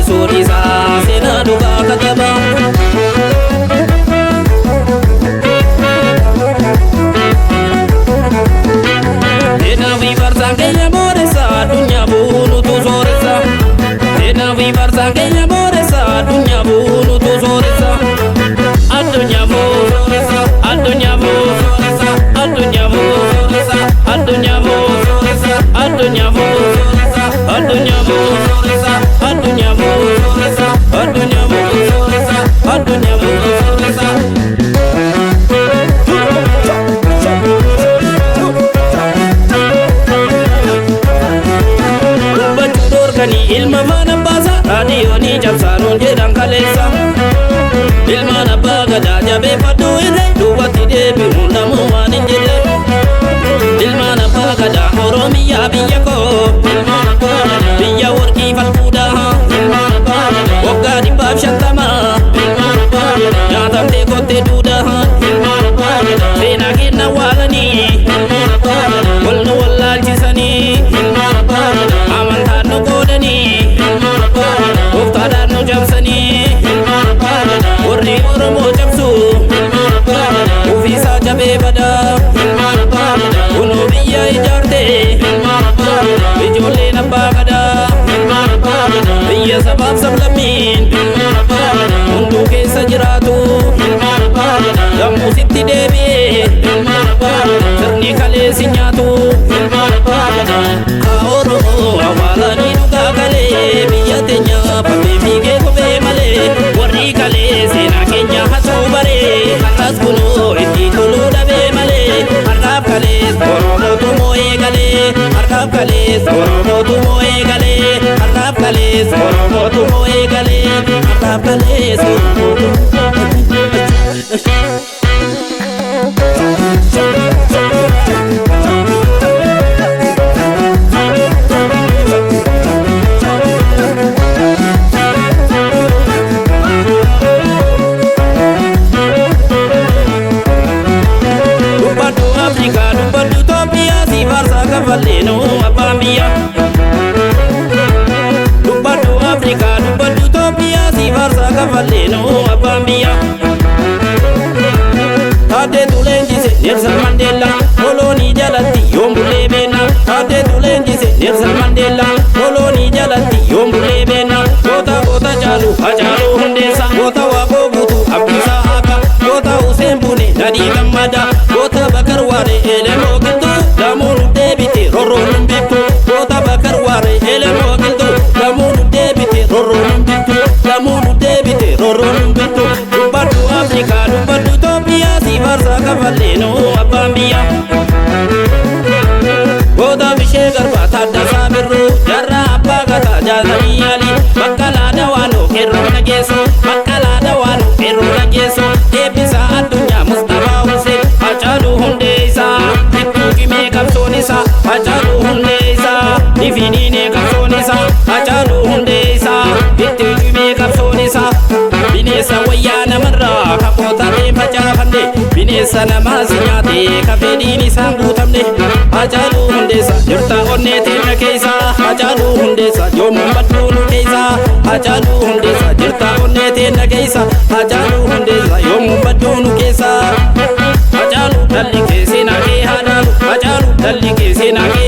Soorisa seenaa dhugaa kataba. Eenaafi farsaan keenya booressa addunyaa buunutu sooressa. Eenaafi farsaan keenya booressa addunyaa buunutu sooressa. Addunyaa booressa addunyaa booressa addunyaa booressa addunyaa booressa addunyaa booressa addunyaa booressa addunyaa booressa addunyaa booressa addunyaa booressa. Dubbachuu dhorkanii ilma mana baasa raadiyoonii cabsaanuun jedhan kaleessa. Ilmaan abbaa gadaa jabeeffadhu irree duubatti deebi'uun namumaan hin jirre. Ilmaan abbaa gadaa Oromiyaa biyya koo biyya warqii falfuudhaa waggaa 150 nyaatamtee kottee duudhaa seenaa kenna waalanii wal nu wallaalchisanii amantaan nu qoodanii gooftaadhaan nu cabsanii warri Oromoo cabsu ufiisaa jabee badaa kunoo biyya ijaarte ijoolleen abbaa gadaa biyya sabaaf sablammiin hunduu keessa jiraatu yommuu sitti deebi'ee sirni kaleessi nyaatu haa Oromoo awwaalanii dhugaa galee biyya teenya babbee fiigee kophee malee warri kalee seenaa keenya hasuu baree har'as kunoo itti toluu dhabee malee har'aaf kalees Oromootu moo'ee galee har'aaf kalees Oromootu moo'ee galee har'aaf kalees Oromootu moo'ee galee har'aaf kalees Valeno abamia dubbadhu Afrika dubbadhu Itoophiyaa si farsa valeno abamia taate tuleenjise Nelson Mandela kolonii jalatti yoombulee beena taate tuleenjise Nelson Mandela kolonii jalatti yoombulee beena goota caalu Hacaaluu Hundeessaa goota Waaqoo Guutuu Abdiisaa Agaa goota Huseen Bunee Nadii Gammadaa goota Bakar Waaree Elemoo Qilxuu damuun deebite rorroon beektu goota Bakar Waaree Elemoo Qilxuu damuun deebite rorroon beektu damuun deebite rorroon beektu dubbadhu Afrikaa dubbadhu Itoophiyaa si farsa valeno abamia goota Bishee Garbaa Taaddasaa Birruu jarraa abbaa gataa Jaatanii Alii Baqqalaa Dawaanoo Qeerroo Nageessoo Baqqalaa Dawaanoo Qeerroo Nageessoo eebbisaa addunyaa Mustafaa Huseen Hacaaluu Hundeessaa itti qimee qabsoon isaa Hacaaluu Hundeessaa ifiniinee qabsoon isaa Hacaaluu Hundeessaa itti qimee qabsoon isaa bineensa wayyaa namarraa kapootateen facaafanne bineensa namaas nyaatee kafeedhiin isaan guutamne Hacaaluu Hundeessaa jirta onnee teenya keessaa Hacaaluu Hundeessaa yoomuu badduunu keessaa Hacaaluu Hundeessaa jirta onnee teenya keessaa Hacaaluu Hundeessaa yoomuu badduunu keessaa Hacaaluu dhalli kee seenaa kee haadhaalu Hacaaluu dhalli kee seenaa kee